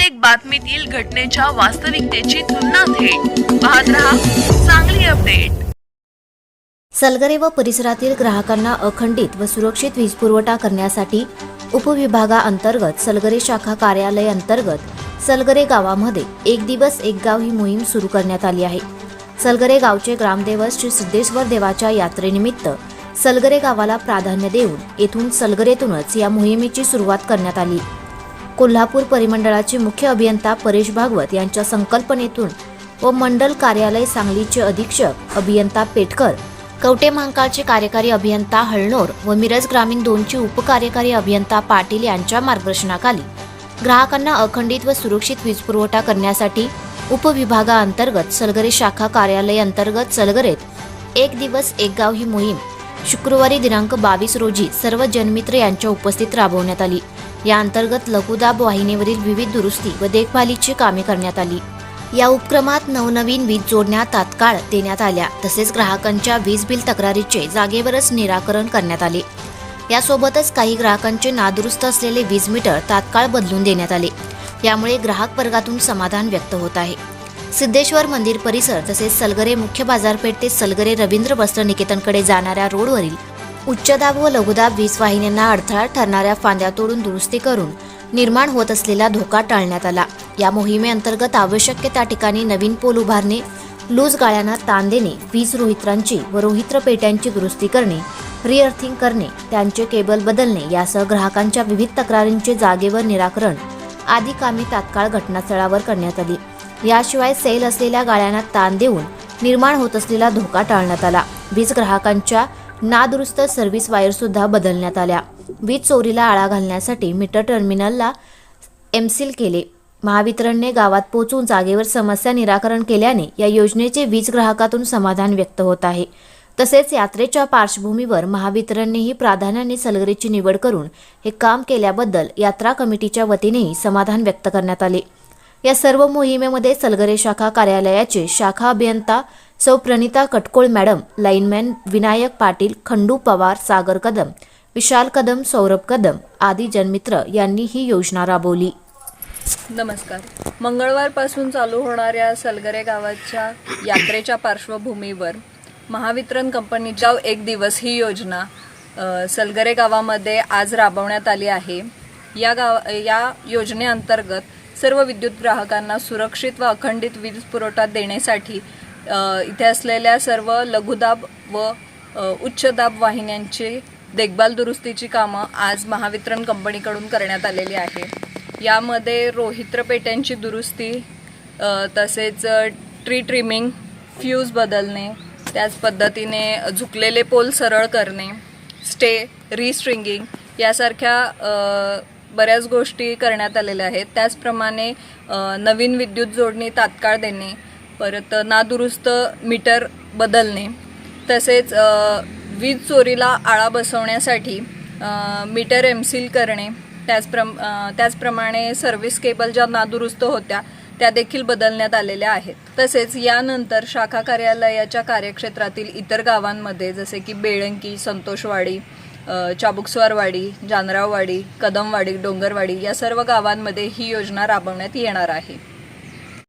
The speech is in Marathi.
प्रत्येक बातमीतील घटनेच्या वास्तविकतेची तुलना थेट पाहत रहा चांगली अपडेट। सलगरे व परिसरातील ग्राहकांना अखंडित व सुरक्षित वीज पुरवठा करण्यासाठी उपविभागाअंतर्गत सलगरे शाखा कार्यालय अंतर्गत सलगरे गावामध्ये एक दिवस एक गाव ही मोहीम सुरू करण्यात आली आहे। सलगरे गावचे ग्रामदैवत श्री सिद्धेश्वर देवाच्या यात्रेनिमित्त सलगरे गावाला प्राधान्य देऊन येथून सलगरेतूनच या मोहिमेची सुरुवात करण्यात आली। कोल्हापूर परिमंडळाचे मुख्य अभियंता परेश भागवत यांच्या संकल्पनेतून व मंडल कार्यालय सांगलीचे अधीक्षक अभियंता पेटकर, कवटे महांकाळचे कार्यकारी अभियंता हळनोर व मिरज ग्रामीण 2चे उपकार्यकारी अभियंता पाटील यांच्या मार्गदर्शनाखाली ग्राहकांना अखंडित व सुरक्षित वीज पुरवठा करण्यासाठी उपविभागाअंतर्गत सलगरे शाखा कार्यालय अंतर्गत सलगरेत एक दिवस एक गाव ही मोहीम शुक्रवारी दिनांक 22 रोजी सर्व जनमित्र यांच्या उपस्थित राबवण्यात आली। या अंतर्गत लघुदाब वाहिनीवरील विविध दुरुस्ती व देखभालीची कामे करण्यात आली। या उपक्रमात नवनवीन वीज जोडण्या तात्काळ देण्यात आल्या, तसेच ग्राहकांच्या वीज बिल तक्रारीचे जागेवरच निराकरण करण्यात आले। यासोबतच काही ग्राहकांचे नादुरुस्त असलेले वीज मीटर तात्काळ बदलून देण्यात आले। यामुळे ग्राहक वर्गातून समाधान व्यक्त होत आहे। सिद्धेश्वर मंदिर परिसर तसेच सलगरे मुख्य बाजारपेठ ते सलगरे रवींद्र वस्त्र निकेतनकडे जाणाऱ्या रोडवरील उच्चदाब व लघुदाब वीज वाहिन्यांना अडथळा ठरणाऱ्या फांद्या तोडून दुरुस्ती करून निर्माण होत असलेला धोका टाळण्यात आला। या मोहिमेअंतर्गत आवश्यक त्या ठिकाणी नवीन पोल उभारणे, लूज गाळ्यांना ताण देणे, वीज रोहित्रांची व रोहित्र पेट्यांची दुरुस्ती करणे, रिअर्थिंग करणे, त्यांचे केबल बदलणे यासह ग्राहकांच्या विविध तक्रारींचे जागेवर निराकरण आदी कामे तात्काळ घटनास्थळावर करण्यात आली। याशिवाय सैल असलेल्या गाळ्यांना ताण देऊन निर्माण होत असलेला धोका टाळण्यात आला। वीज ग्राहकांच्या नादुरुस्त सर्व्हिस वायर सुद्धा बदलण्यात आल्या। वीज चोरीला आळा घालण्यासाठी मीटर टर्मिनलला एमसील केले। महावितरणने गावात पोहोचून जागेवर समस्या निराकरण केल्याने या योजनेचे वीज ग्राहकातून समाधान व्यक्त होत आहे। तसेच यात्रेच्या पार्श्वभूमीवर महावितरणनेही प्राधान्याने सलगरेची निवड करून हे काम केल्याबद्दल यात्रा कमिटीच्या वतीनेही समाधान व्यक्त करण्यात आले। या सर्व मोहिमेमध्ये सलगरे शाखा कार्यालयाचे शाखा अभियंता सौ प्रणिता कटकोळ मॅडम, लाईनमॅन विनायक पाटील, खंडू पवार, सागर कदम, विशाल कदम, सौरभ कदम आदी जनमित्र यांनी ही योजना राबवली। नमस्कार। मंगळवारपासून चालू होणाऱ्या सलगरे गावाच्या यात्रेच्या पार्श्वभूमीवर महावितरण कंपनीच्या एक दिवस ही योजना सलगरे गावामध्ये आज राबवण्यात आली आहे। या योजनेअंतर्गत सर्व विद्युत ग्राहकांना सुरक्षित व अखंडित वीज पुरवठा देण्यासाठी इथे असलेल्या सर्व लघुदाब व उच्च दाब वाहिन्यांची देखभाल दुरुस्तीची कामं आज महावितरण कंपनीकडून करण्यात आलेली आहे। यामध्ये रोहित्र पेट्यांची दुरुस्ती, तसेच ट्री ट्रिमिंग, फ्यूज बदलणे, त्याच पद्धतीने झुकलेले पोल सरळ करणे, स्टे, रिस्ट्रिंगिंग यासारख्या बऱ्याच गोष्टी करण्यात आलेल्या आहेत। त्याचप्रमाणे नवीन विद्युत जोडणी तात्काळ देणे, परत नादुरुस्त मीटर बदलणे, तसेच वीज चोरीला आळा बसवण्यासाठी मीटर एमसील करणे, त्याचप्रमाणे सर्व्हिस केबल ज्या नादुरुस्त होत्या त्या देखील बदलण्यात आलेल्या आहेत। तसेच यानंतर शाखा कार्यालयाच्या कार्यक्षेत्रातील इतर गावांमध्ये जसे की बेळंकी, संतोषवाडी, चाबुकस्वारवाडी, जानराववाडी, कदमवाडी, डोंगरवाडी या सर्व गावांमध्ये ही योजना राबवण्यात येणार आहे।